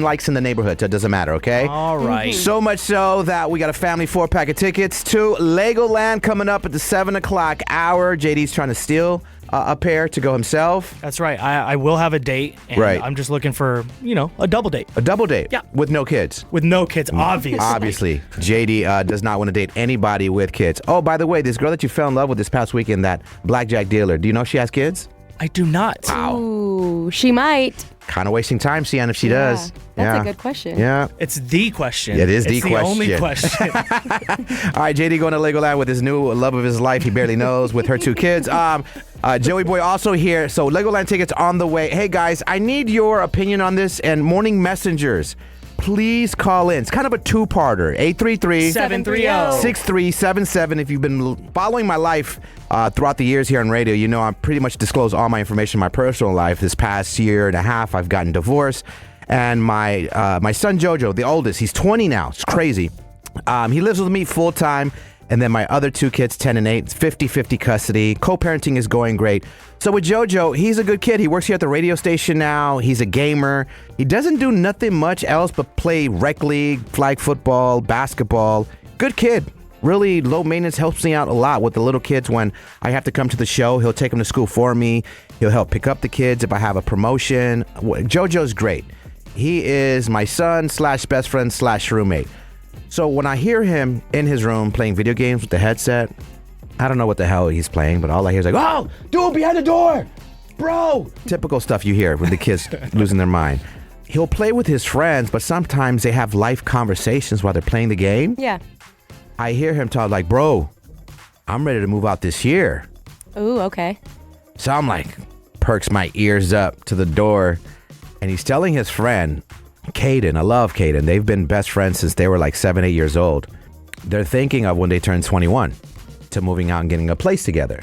likes in the neighborhood, so it doesn't matter, okay? All right. So much so that we got a family 4-pack of tickets to Legoland coming up at the 7 o'clock hour. JD's trying to steal a pair to go himself. That's right. I will have a date, and Right. I'm just looking for, a double date. A double date? Yeah. With no kids? With no kids, obviously. Obviously. JD does not want to date anybody with kids. Oh, by the way, this girl that you fell in love with this past weekend, that blackjack dealer, do you know she has kids? I do not. Ooh, she might. Kind of wasting time, Sian, if she does. That's a good question. Yeah. It's the question. It is the it's question. the only question. All right, JD going to Legoland with his new love of his life. He barely knows with her 2 kids. Joey Boy also here. So Legoland tickets on the way. Hey, guys, I need your opinion on this. And morning messengers, please call in. It's kind of a 2-parter. 833-730-6377. If you've been following my life throughout the years here on radio, you know I pretty much disclose all my information in my personal life. This past year and a half, I've gotten divorced. And my son Jojo, the oldest, he's 20 now. It's crazy. He lives with me full time. And then my other 2 kids, 10 and 8, 50-50 custody. Co-parenting is going great. So with Jojo, he's a good kid. He works here at the radio station now. He's a gamer. He doesn't do nothing much else but play rec league, flag football, basketball. Good kid. Really low maintenance, helps me out a lot with the little kids. When I have to come to the show, he'll take them to school for me. He'll help pick up the kids if I have a promotion. Jojo's great. He is my son / best friend / roommate. So when I hear him in his room playing video games with the headset, I don't know what the hell he's playing, but all I hear is like, oh, dude, behind the door, bro. Typical stuff you hear with the kids losing their mind. He'll play with his friends, but sometimes they have life conversations while they're playing the game. Yeah. I hear him talk like, bro, I'm ready to move out this year. Ooh, okay. So I'm like, perks my ears up to the door, and he's telling his friend, Caden, I love Caden. They've been best friends since they were like 7, 8 years old. They're thinking of when they turn 21 to moving out and getting a place together.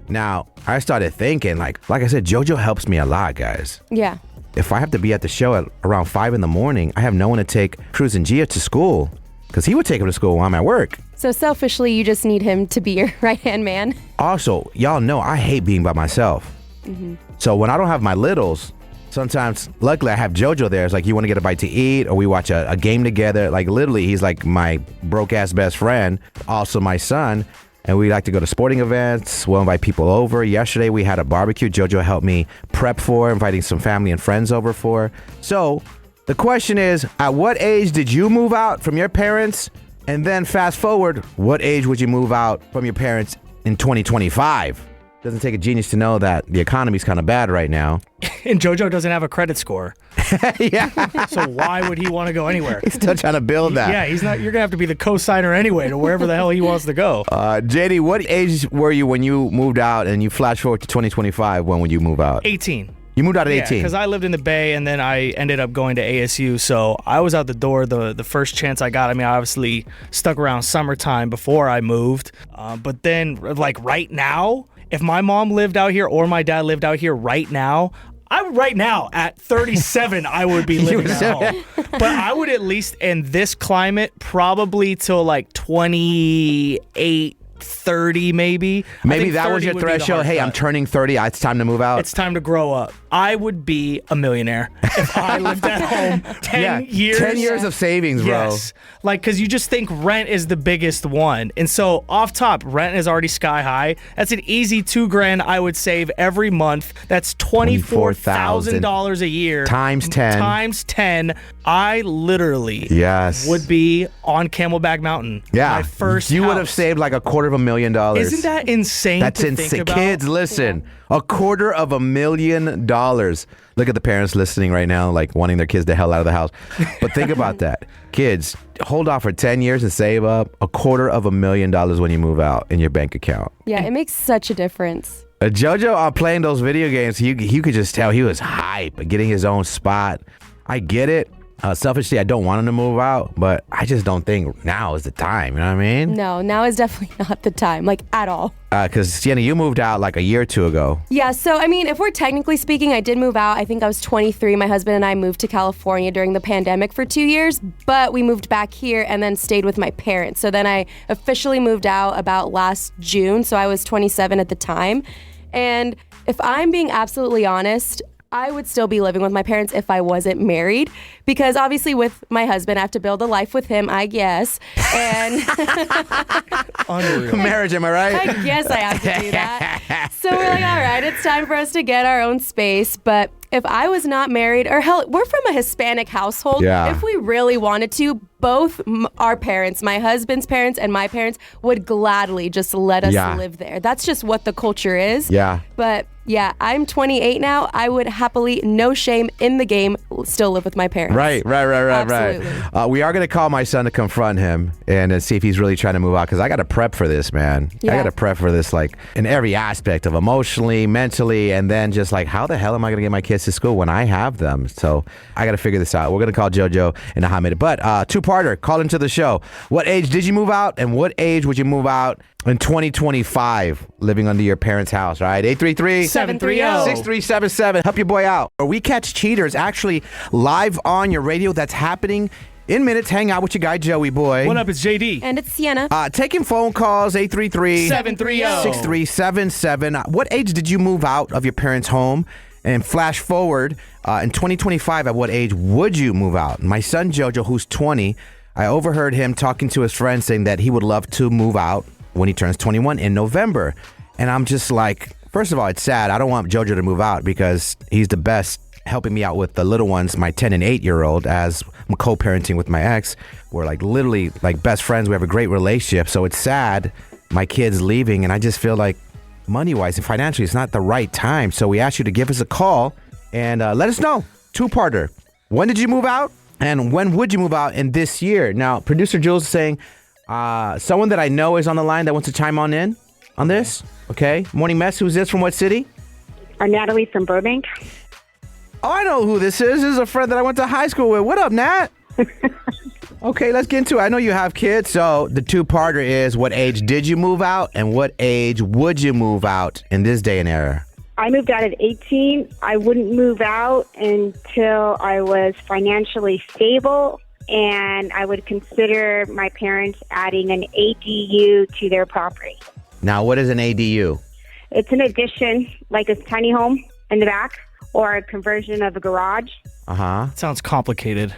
Now, I started thinking, like I said, Jojo helps me a lot, guys. Yeah. If I have to be at the show at around 5 in the morning, I have no one to take Cruz and Gia to school because he would take them to school while I'm at work. So selfishly, you just need him to be your right-hand man. Also, y'all know I hate being by myself. Mm-hmm. So when I don't have my littles, sometimes, luckily, I have Jojo there. It's like, you want to get a bite to eat, or we watch a game together. Like, literally, he's like my broke-ass best friend, also my son. And we like to go to sporting events. We'll invite people over. Yesterday, we had a barbecue. Jojo helped me prep for, inviting some family and friends over for. So the question is, at what age did you move out from your parents? And then fast forward, what age would you move out from your parents in 2025? Doesn't take a genius to know that the economy's kind of bad right now. And Jojo doesn't have a credit score. Yeah. So why would he want to go anywhere? He's still trying to build that. Yeah, he's not. You're going to have to be the co-signer anyway to wherever the hell he wants to go. JD, what age were you when you moved out, and you flash forward to 2025? When would you move out? 18. You moved out at 18? Yeah, because I lived in the Bay, and then I ended up going to ASU, so I was out the door the first chance I got. I mean, I obviously stuck around summertime before I moved, but then, like, right now, if my mom lived out here or my dad lived out here right now, right now at 37, I would be living at home. But I would at least, in this climate, probably till like 28, 30 maybe. Maybe that was your threshold. Hey, I'm turning 30. It's time to move out. It's time to grow up. I would be a millionaire if I lived at home 10 years. 10 years of savings, bro. Yes. Like, because you just think rent is the biggest one. And so off top, rent is already sky high. That's an easy $2,000 I would save every month. That's $24,000 a year. Times 10. Times 10. I literally would be on Camelback Mountain. Yeah. My first You house. would have saved like $250,000. Isn't that insane? That's to insane. Think about? Kids, listen. $250,000. Look at the parents listening right now, like wanting their kids the hell out of the house. But think about that. Kids, hold off for 10 years and save up $250,000 when you move out in your bank account. Yeah, it makes such a difference. Jojo, playing those video games, you could just tell he was hype, getting his own spot. I get it. Selfishly, I don't want him to move out, but I just don't think now is the time. You know what I mean? No, now is definitely not the time, like at all. Because, Sienna, you moved out like a year or two ago. Yeah, so I mean, if we're technically speaking, I did move out. I think I was 23. My husband and I moved to California during the pandemic for 2 years, but we moved back here and then stayed with my parents. So then I officially moved out about last June, so I was 27 at the time. And if I'm being absolutely honest, I would still be living with my parents if I wasn't married, because obviously with my husband, I have to build a life with him, I guess. And Unreal. Marriage, am I right? I guess I have to do that. So we're like, all right, it's time for us to get our own space. But if I was not married, or hell, we're from a Hispanic household. Yeah. If we really wanted to, both our parents, my husband's parents and my parents, would gladly just let us Yeah. live there. That's just what the culture is. Yeah. But yeah, I'm 28 now. I would happily, no shame in the game, still live with my parents. Right. Absolutely. We are going to call my son to confront him and see if he's really trying to move out, because I got to prep for this, man. I Yeah. got to prep for this, like, in every aspect of emotionally, mentally, and then just like, how the hell am I going to get my kids to school when I have them? So I got to figure this out. We're going to call Jojo in a hot minute. But two-parter, call into the show. What age did you move out, and what age would you move out in 2025, living under your parents' house, right? 833 730. 6377. Help your boy out. Or we catch cheaters actually live on your radio. That's happening in minutes. Hang out with your guy, Joey boy. What up? It's JD. And it's Sienna. Taking phone calls, 833 730. 6377. What age did you move out of your parents' home? And flash forward, in 2025, at what age would you move out? My son, Jojo, who's 20, I overheard him talking to his friends saying that he would love to move out when he turns 21 in November. And I'm just like, first of all, it's sad. I don't want Jojo to move out because he's the best helping me out with the little ones, my 10 and 8-year-old, as I'm co-parenting with my ex. We're like literally like best friends. We have a great relationship. So it's sad my kid's leaving, and I just feel like money-wise and financially, it's not the right time. So we asked you to give us a call and let us know. Two-parter. When did you move out? And when would you move out in this year? Now, producer Jules is saying someone that I know is on the line that wants to chime in on this. Okay. Morning Mess, who's this, from what city? Natalie from Burbank. Oh, I know who this is. This is a friend that I went to high school with. What up, Nat? Okay, let's get into it. I know you have kids, so the two-parter is, what age did you move out, and what age would you move out in this day and era? I moved out at 18. I wouldn't move out until I was financially stable, and I would consider my parents adding an ADU to their property. Now, what is an ADU? It's an addition, like a tiny home in the back, or a conversion of a garage. Uh-huh. Sounds complicated.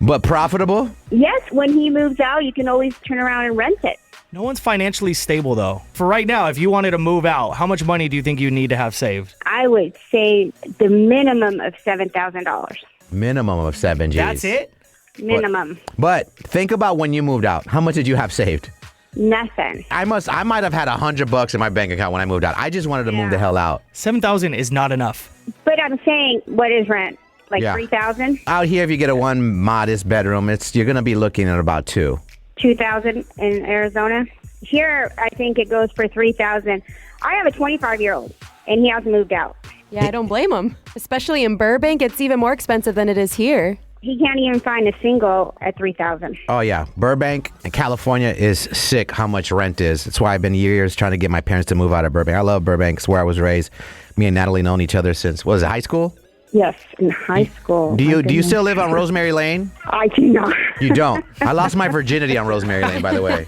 But profitable? Yes, when he moves out, you can always turn around and rent it. No one's financially stable, though. For right now, if you wanted to move out, how much money do you think you need to have saved? I would say the minimum of $7,000. Minimum of 7 G's. That's it? Minimum. But think about when you moved out. How much did you have saved? Nothing. I might have had $100 in my bank account when I moved out. I just wanted to move the hell out. 7,000 is not enough. But I'm saying, what is rent? Like Yeah. 3,000? Out here, if you get a one modest bedroom, you're gonna be looking at about 2. 2,000 in Arizona. Here, I think it goes for 3,000. I have a 25-year-old, and he hasn't moved out. Yeah, I don't blame him. Especially in Burbank, it's even more expensive than it is here. He can't even find a single at 3,000. Oh yeah, Burbank and California is sick. How much rent is? That's why I've been years trying to get my parents to move out of Burbank. I love Burbank. It's where I was raised. Me and Natalie known each other since, what was it, high school? Yes, in high school. Do My you goodness. still live on Rosemary Lane? I do not. You don't. I lost my virginity on Rosemary Lane, by the way.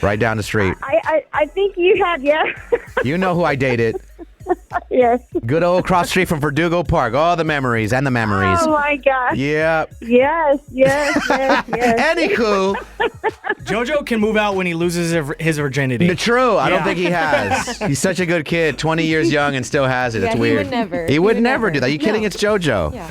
Right down the street. I think you have, yeah. You know who I dated. Yes. Good old cross street from Verdugo Park. All the memories and the memories. Oh, my gosh. Yeah. Yes. Anywho, Jojo can move out when he loses his virginity. true. I don't Yeah. think he has. He's such a good kid. 20 years young and still has it. Yeah, It's he weird. would never. He would never do that. Are you kidding? No. It's JoJo. Yeah.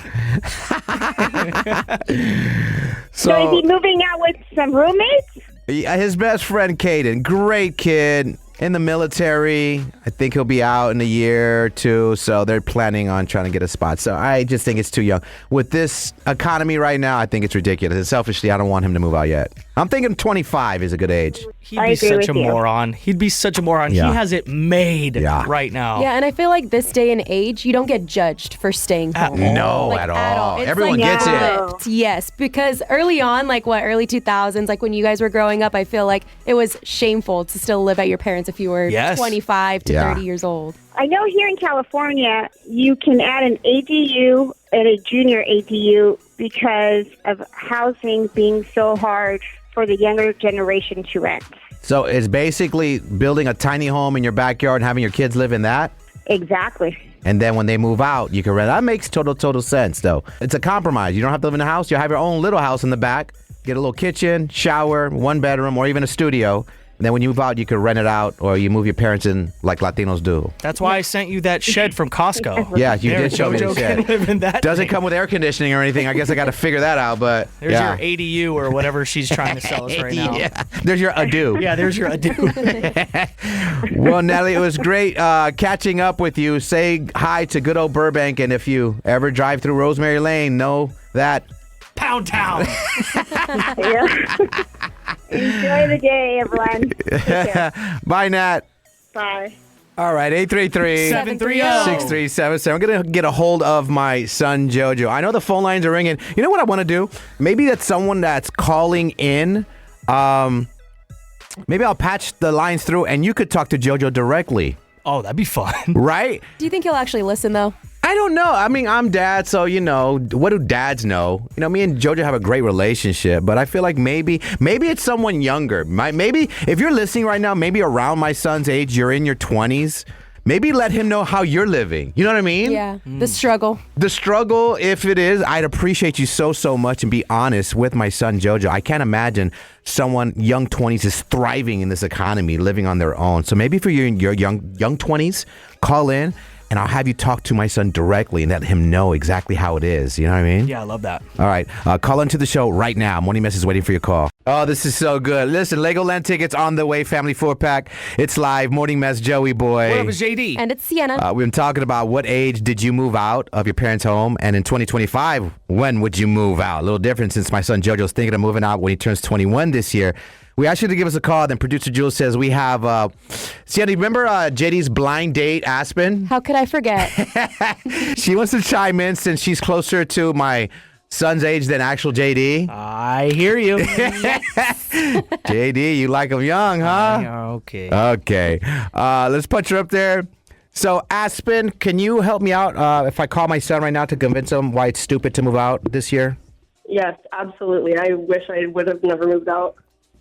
So is he moving out with some roommates? His best friend, Caden, great kid, in the military. I think he'll be out in a year or two, so they're planning on trying to get a spot. So I just think it's too young. With this economy right now, I think it's ridiculous. And selfishly, I don't want him to move out yet. I'm thinking 25 is a good age. He'd I be agree such a with you. moron. He'd be such a moron. Yeah. He has it made Yeah. right now. Yeah, and I feel like this day and age, you don't get judged for staying At home. all. No, Like, at all. It's Everyone like gets it. flipped. Yes, because early on, like early 2000s, like when you guys were growing up, I feel like it was shameful to still live at your parents if you were Yes. 25 to Yeah. 30 years old. I know here in California, you can add an ADU and a junior ADU because of housing being so hard for the younger generation to rent. So it's basically building a tiny home in your backyard and having your kids live in that? Exactly. And then when they move out, you can rent. That makes total sense, though. It's a compromise. You don't have to live in a house. You have your own little house in the back. Get a little kitchen, shower, one bedroom, or even a studio. And then when you move out, you can rent it out, or you move your parents in like Latinos do. That's why I sent you that shed from Costco. Yeah, you There, did show me the Jojo shed. can live in that Doesn't thing. come with air conditioning or anything. I guess I got to figure that out, but There's yeah. your ADU or whatever she's trying to sell us right now. Yeah. There's your adieu. Yeah, there's your adieu. Well, Natalie, it was great catching up with you. Say hi to good old Burbank, and if you ever drive through Rosemary Lane, know that. Pound Town. Yeah. Enjoy the day, everyone. Take care. Bye, Nat. Bye. All right, 833 730. 6377. I'm going to get a hold of my son, Jojo. I know the phone lines are ringing. You know what I want to do? Maybe that's someone that's calling in. Maybe I'll patch the lines through, and you could talk to Jojo directly, Oh, that'd be fun. right? Do you think he'll actually listen, though? I don't know. I mean, I'm dad, so, what do dads know? Me and Jojo have a great relationship, but I feel like maybe it's someone younger. Maybe if you're listening right now, maybe around my son's age, you're in your 20s. Maybe let him know how you're living. You know what I mean? Yeah. The struggle. The struggle, if it is, I'd appreciate you so much and be honest with my son, Jojo. I can't imagine someone young 20s is thriving in this economy, living on their own. So maybe for your young 20s, call in. And I'll have you talk to my son directly and let him know exactly how it is. You know what I mean? Yeah, I love that. All right. Call into the show right now. Morning Mess is waiting for your call. Oh, this is so good. Listen, Legoland tickets on the way. Family 4-pack. It's live. Morning Mess, Joey boy. What up, is JD? And it's Sienna. We've been talking about what age did you move out of your parents' home? And in 2025, when would you move out? A little different since my son Jojo's thinking of moving out when he turns 21 this year. We asked you to give us a call. Then producer Jules says we have, Sienna, remember JD's blind date, Aspen? How could I forget? She wants to chime in since she's closer to my son's age than actual JD. I hear you. JD, you like him young, huh? Okay. Okay. Let's put her up there. So, Aspen, can you help me out if I call my son right now to convince him why it's stupid to move out this year? Yes, absolutely. I wish I would have never moved out.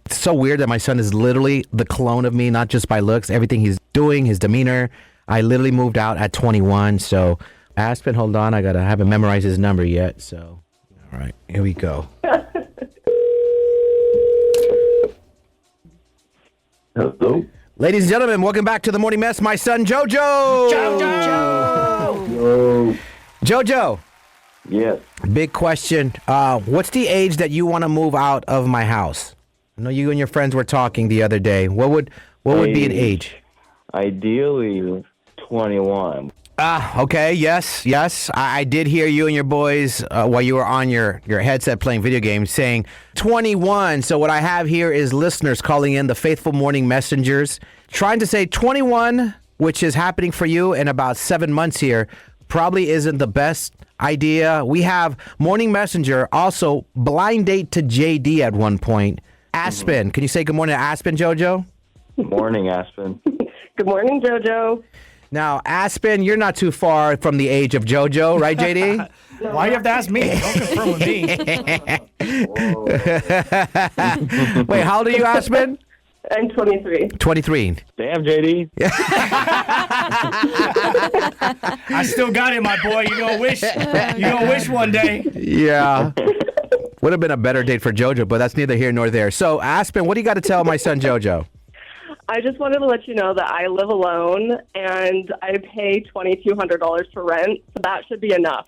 It's so weird that my son is literally the clone of me, not just by looks, everything he's doing, his demeanor. I literally moved out at 21. So, Aspen, hold on. I haven't memorized his number yet. So, all right, here we go. Hello. Ladies and gentlemen, welcome back to the Morning Mess. My son, Jojo. Hello. Jojo. Yes. Big question. What's the age that you want to move out of my house? I know you and your friends were talking the other day. What would be an age? Ideally, 21. Okay. Yes. I did hear you and your boys while you were on your headset playing video games saying 21. So what I have here is listeners calling in, the faithful morning messengers, trying to say 21, which is happening for you in about 7 months here, probably isn't the best idea. We have morning messenger, also blind date to JD at one point. Aspen, Can you say good morning to Aspen, Jojo? Morning, Aspen. Good morning, Jojo. Now, Aspen, you're not too far from the age of Jojo, right, JD? Why do you have to ask me? Don't confirm with me. Wait, how old are you, Aspen? I'm 23. 23. Damn, JD. I still got it, my boy. You gonna wish. You gonna wish one day. Yeah. Would have been a better date for Jojo, but that's neither here nor there. So, Aspen, what do you got to tell my son, Jojo? I just wanted to let you know that I live alone and I pay $2,200 for rent, so that should be enough.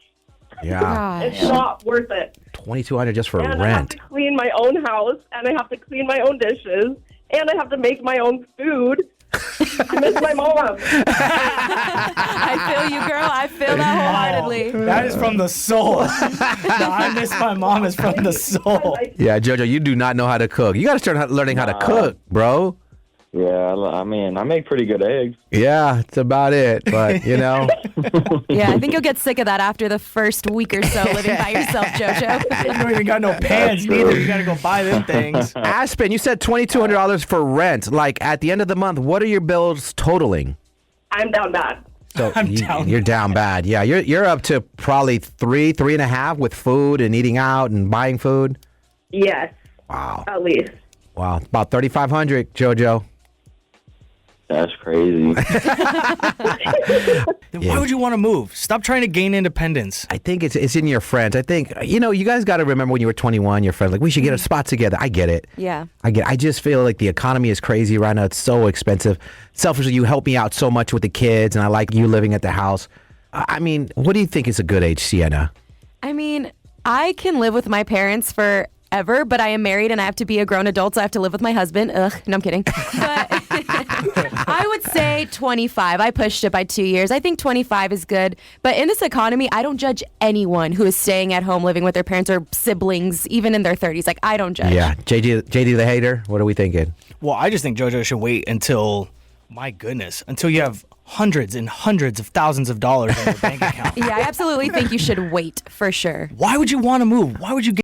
Yeah. It's Gosh. not worth it. $2,200 just for And I have rent. to clean my own house, and I have to clean my own dishes, and I have to make my own food. I miss my mom. I feel you, girl. I feel that wholeheartedly. That is from the soul. No, I miss my mom is from the soul. Yeah, Jojo, you do not know how to cook. You got to start learning how to cook, bro. Yeah, I mean, I make pretty good eggs. Yeah, it's about it. But, Yeah, I think you'll get sick of that after the first week or so living by yourself, Jojo. You don't even got no pants neither. You gotta go buy them things. Aspen, you said $2,200 for rent. Like, at the end of the month, what are your bills totaling? I'm down bad. So I'm down you're down bad. Yeah, you're up to probably three and a half with food and eating out and buying food. Yes. Wow. At least. Wow. About $3,500, Jojo. That's crazy. Then why would you want to move? Stop trying to gain independence. I think it's in your friends. I think, you guys got to remember when you were 21, your friends, like, we should get a spot together. I get it. Yeah. I just feel like the economy is crazy right now. It's so expensive. Selfishly, you help me out so much with the kids, and I like you living at the house. I mean, what do you think is a good age, Sienna? I mean, I can live with my parents forever, but I am married and I have to be a grown adult, so I have to live with my husband. Ugh, no, I'm kidding. But I would say 25. I pushed it by 2 years. I think 25 is good. But in this economy, I don't judge anyone who is staying at home living with their parents or siblings, even in their 30s. Like, I don't judge. Yeah. JD the hater, what are we thinking? Well, I just think JoJo should wait until, my goodness, until you have hundreds and hundreds of thousands of dollars in your bank account. Yeah, I absolutely think you should wait for sure. Why would you want to move? Why would you